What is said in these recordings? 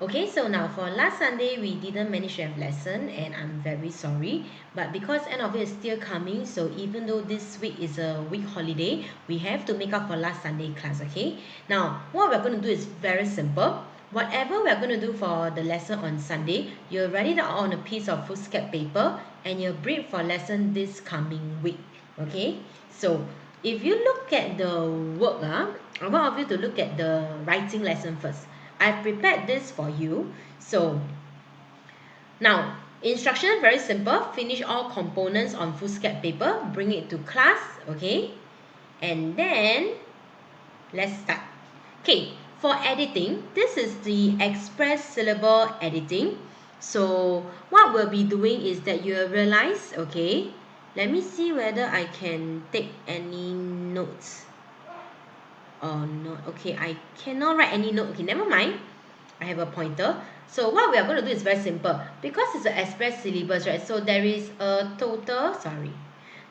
Okay, so now for last Sunday, we didn't manage to have lesson and I'm very sorry. But because end of it is still coming, so even though this week is a week holiday, we have to make up for last Sunday class, okay? Now, what we're going to do is very simple. Whatever we're going to do for the lesson on Sunday, you'll write it out on a piece of foolscap paper and you'll brief for lesson this coming week, okay? So, if you look at the work, I want you to look at the writing lesson first. I've prepared this for you. So now instruction very simple. Finish all components on foolscap paper. Bring it to class. Okay. And then let's start. Okay. For editing, this is the express syllable editing. So what we'll be doing is that you'll realize, okay, let me see whether I can take any notes or not. Okay, I cannot write any note. Okay, never mind. I have a pointer. So what we are going to do is very simple. Because it's an express syllabus, right? So there is a total,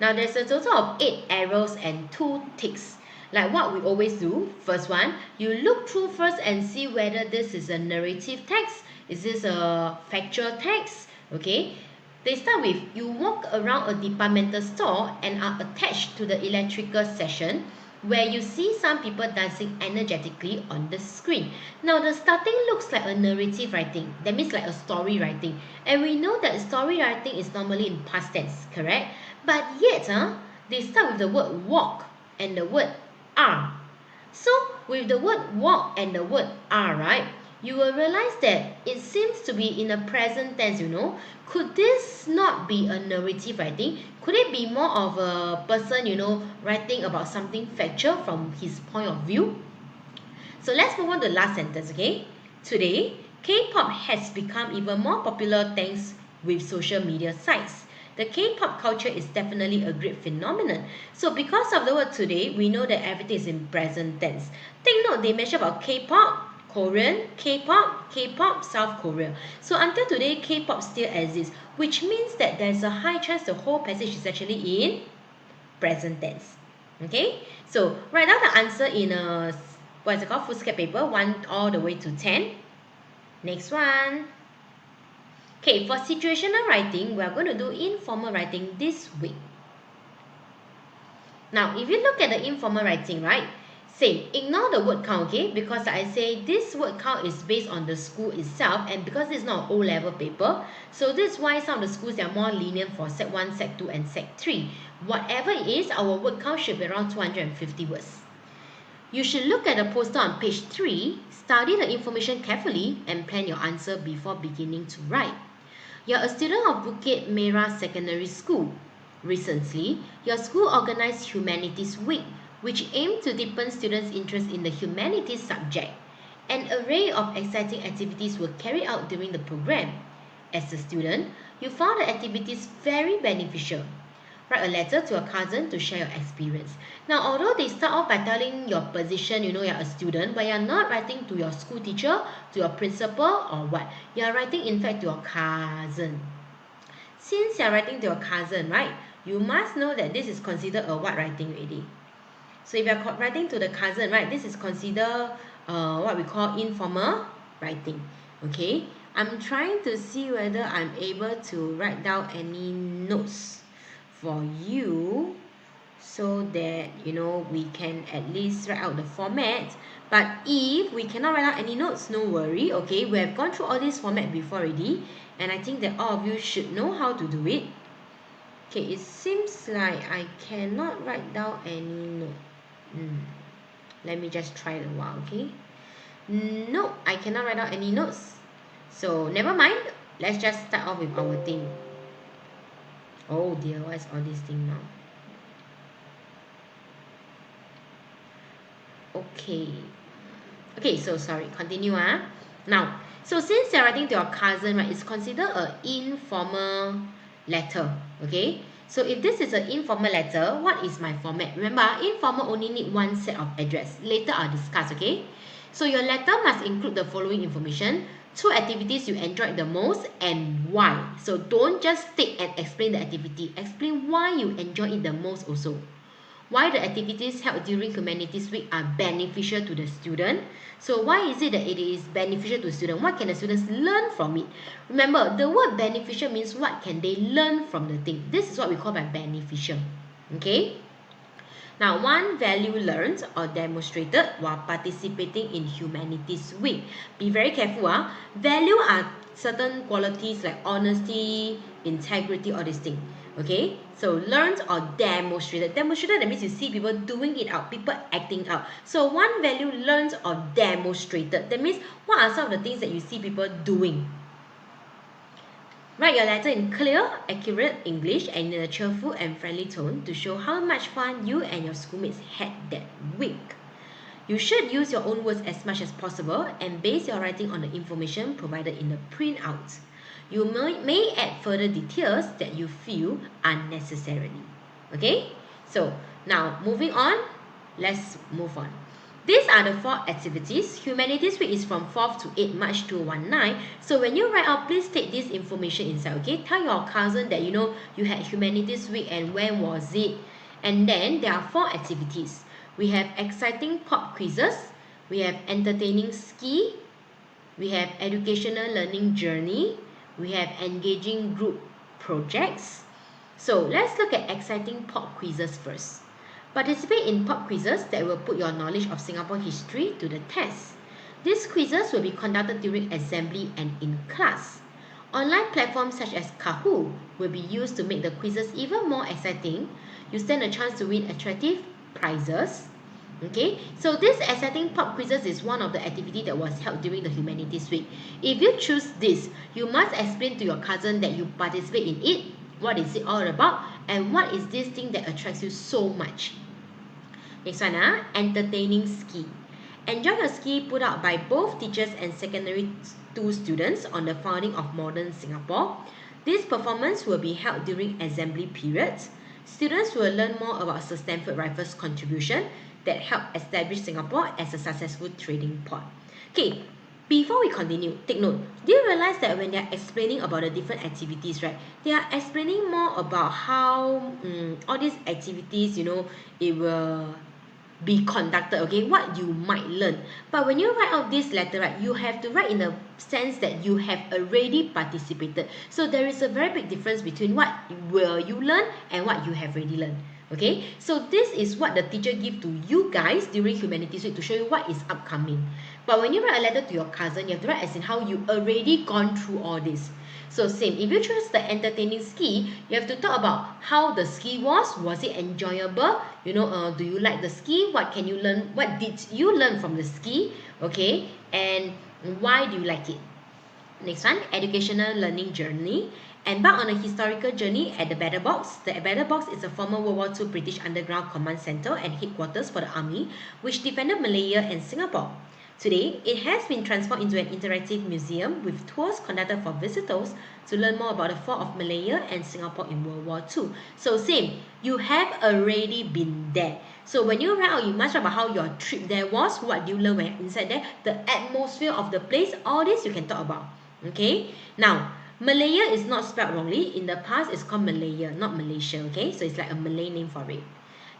Now there's a total of 8 arrows and 2 ticks. Like what we always do. First one, you look through first and see whether this is a narrative text. Is this a factual text? Okay. They start with, you walk around a departmental store and are attached to the electrical section where you see some people dancing energetically on the screen. Now the starting looks like a narrative writing. That means like a story writing. And we know that story writing is normally in past tense, correct? But yet, they start with the word walk and the word are. So with the word walk and the word are, right, you will realize that it seems to be in a present tense, Could this not be a narrative writing? Could it be more of a person, writing about something factual from his point of view? So let's move on to the last sentence, okay? Today, K-pop has become even more popular thanks with social media sites. The K-pop culture is definitely a great phenomenon. So because of the word today, we know that everything is in present tense. Take note, they mention about K-pop, Korean, K-pop, South Korea. So until today, K-pop still exists, which means that there's a high chance the whole passage is actually in present tense. Okay, so write down the answer in a what's it called, foolscap paper, 1 all the way to 10. Next one. Okay, for situational writing, we are going to do informal writing this week. Now, if you look at the informal writing, right, say, ignore the word count, okay, because I say this word count is based on the school itself, and because it's not an O-level paper, so this is why some of the schools are more lenient for Sec 1, Sec 2, and Sec 3. Whatever it is, our word count should be around 250 words. You should look at the poster on page 3, study the information carefully, and plan your answer before beginning to write. You're a student of Bukit Merah Secondary School. Recently, your school organized Humanities Week, which aimed to deepen students' interest in the humanities subject. An array of exciting activities were carried out during the program. As a student, you found the activities very beneficial. Write a letter to a cousin to share your experience. Now, although they start off by telling your position, you're a student, but you're not writing to your school teacher, to your principal, or what. You're writing, in fact, to your cousin. Since you're writing to your cousin, right, you must know that this is considered a what writing already. So if you're writing to the cousin, right, this is considered what we call informal writing. Okay, I'm trying to see whether I'm able to write down any notes for you so that we can at least write out the format. But if we cannot write out any notes, no worry. Okay, we have gone through all this format before already, and I think that all of you should know how to do it. Okay, it seems like I cannot write down any note. Let me just try it a while. Okay, no, I cannot write out any notes, so never mind. Let's just start off with our thing. Oh dear, what's all this thing now? Okay, so sorry, continue. Now, so since you're writing to your cousin, right, it's considered an informal letter. Okay, so if this is an informal letter, what is my format? Remember, informal only need one set of address. Later I'll discuss. Okay, so your letter must include the following information: 2 activities you enjoyed the most and why. So don't just take and explain the activity, explain why you enjoy it the most also. why the activities held during Humanities Week are beneficial to the student. So why is it that it is beneficial to the student? What can the students learn from it? Remember, the word beneficial means what can they learn from the thing. This is what we call by beneficial. Okay? Now, one value learned or demonstrated while participating in Humanities Week. Be very careful. Value are certain qualities like honesty, integrity, all these things. Okay, so learned or demonstrated. Demonstrated, that means you see people doing it out, people acting out. So one value learned or demonstrated. That means what are some of the things that you see people doing? Write your letter in clear, accurate English and in a cheerful and friendly tone to show how much fun you and your schoolmates had that week. You should use your own words as much as possible and base your writing on the information provided in the printout. You may add further details that you feel unnecessarily. Okay? So, now moving on, let's move on. These are the 4 activities. Humanities Week is from 4th to 8th March 2019. So when you write out, please take this information inside, okay? Tell your cousin that you had Humanities Week and when was it. And then there are 4 activities. We have exciting pop quizzes. We have entertaining ski. We have educational learning journey. We have engaging group projects. So let's look at exciting pop quizzes first. Participate in pop quizzes that will put your knowledge of Singapore history to the test. These quizzes will be conducted during assembly and in class. Online platforms such as Kahoot will be used to make the quizzes even more exciting. You stand a chance to win attractive prizes. Okay, so this exciting pop quizzes is one of the activities that was held during the Humanities Week. If you choose this, you must explain to your cousin that you participate in it, what is it all about, and what is this thing that attracts you so much. Next one, entertaining ski. Enjoy a ski put out by both teachers and secondary 2 students on the founding of modern Singapore. This performance will be held during assembly periods. Students will learn more about Sir Stamford Raffles' contribution that helped establish Singapore as a successful trading port. Okay, before we continue, take note. Do you realize that when they are explaining about the different activities, right, they are explaining more about how all these activities, it will be conducted, okay, what you might learn. But when you write out this letter, right, you have to write in a sense that you have already participated. So there is a very big difference between what will you learn and what you have already learned. Okay, so this is what the teacher give to you guys during Humanities Week to show you what is upcoming. But when you write a letter to your cousin, you have to write as in how you already gone through all this. So same, if you choose the entertaining ski, you have to talk about how the ski was it enjoyable? Do you like the ski? What can you learn? What did you learn from the ski? Okay, and why do you like it? Next one, educational learning journey. Embark on a historical journey at the Battle Box. The Battle Box is a former World War II British underground command centre and headquarters for the army, which defended Malaya and Singapore. Today, it has been transformed into an interactive museum with tours conducted for visitors to learn more about the fall of Malaya and Singapore in World War II. So same, you have already been there. So when you write out, you must write about how your trip there was, what do you learn when you're inside there, the atmosphere of the place, all this you can talk about. Okay, now Malaya is not spelled wrongly. In the past, it's called Malaya, not Malaysia. Okay, so it's like a Malay name for it.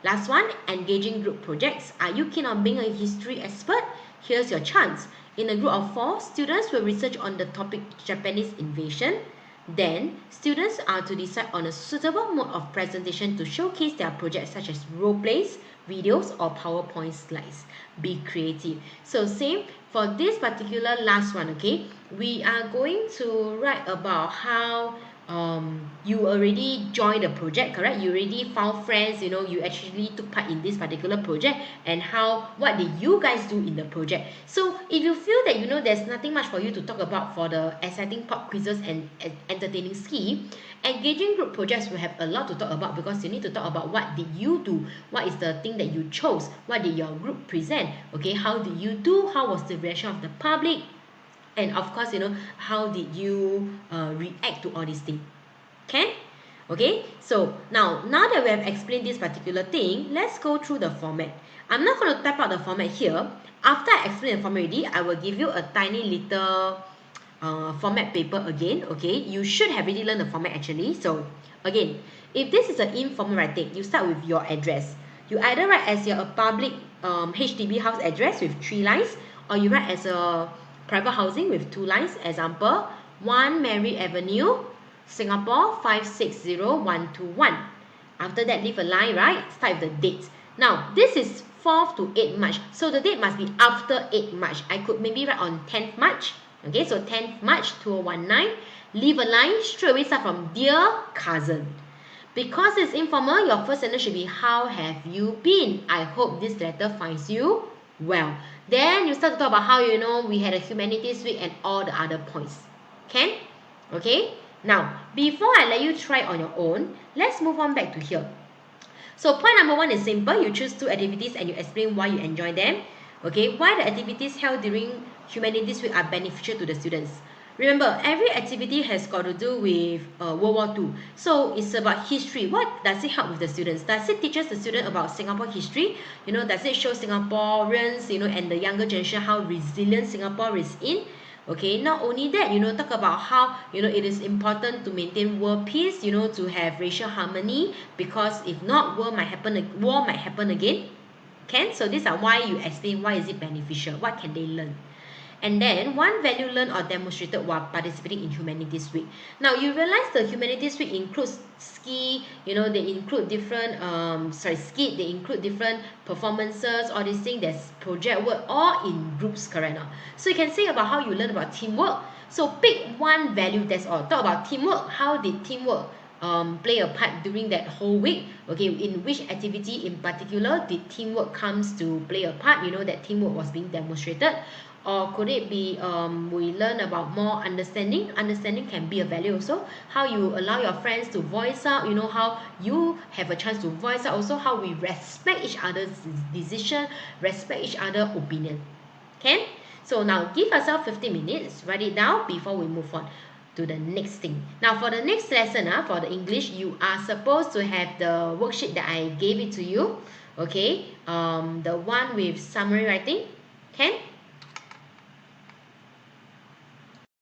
Last one, engaging group projects. Are you keen on being a history expert? Here's your chance. In a group of 4, students will research on the topic Japanese invasion. Then, students are to decide on a suitable mode of presentation to showcase their projects such as role plays, videos, or PowerPoint slides. Be creative. So same for this particular last one, okay? We are going to write about how you already joined the project, correct? You already found friends, you actually took part in this particular project, and what did you guys do in the project? So if you feel that there's nothing much for you to talk about for the exciting pop quizzes and entertaining ski, engaging group projects will have a lot to talk about, because you need to talk about what did you do, what is the thing that you chose, what did your group present, okay, how did you do, how was the reaction of the public, and of course, how did you react to all these things. Can? Okay, so now that we have explained this particular thing, let's go through the format. I'm not going to type out the format here. After I explain the format already, I will give you a tiny little format paper again. Okay, you should have already learned the format actually. So again, if this is an informal writing, you start with your address. You either write as your public HDB house address with 3 lines, or you write as a private housing with 2 lines. Example, 1 Mary Avenue, Singapore 560121. After that, leave a line, right? Start with the date. Now, this is 4th to 8th March. So the date must be after 8th March. I could maybe write on 10th March. Okay, so 10th March 2019. Leave a line, straight away start from Dear Cousin. Because it's informal, your first sentence should be, how have you been? I hope this letter finds you well. Then you start to talk about how, we had a humanities week and all the other points. Can? Okay? Now, before I let you try on your own, let's move on back to here. So point number 1 is simple. You choose 2 activities and you explain why you enjoy them. Okay? Why the activities held during humanities week are beneficial to the students. Remember, every activity has got to do with World War II. So it's about history. What does it help with the students? Does it teach the student about Singapore history? Does it show Singaporeans, and the younger generation how resilient Singapore is in? Okay, not only that, talk about how, it is important to maintain world peace, to have racial harmony, because if not, war might happen again. Can? So these are why you explain why is it beneficial, what can they learn. And then, one value learned or demonstrated while participating in Humanities Week. Now, you realize the Humanities Week includes ski, they include different, skit, they include different performances, all these things, there's project work, all in groups, correct now. So you can say about how you learn about teamwork. So pick one value, that's all. Talk about teamwork. How did teamwork play a part during that whole week? Okay, in which activity in particular did teamwork comes to play a part? That teamwork was being demonstrated. Or could it be we learn about more understanding? Understanding can be a value also. How you allow your friends to voice out, how you have a chance to voice out. Also, how we respect each other's decision, respect each other's opinion. Can? So now give yourself 15 minutes, write it down before we move on to the next thing. Now for the next lesson, for the English, you are supposed to have the worksheet that I gave it to you. Okay, the one with summary writing. Can?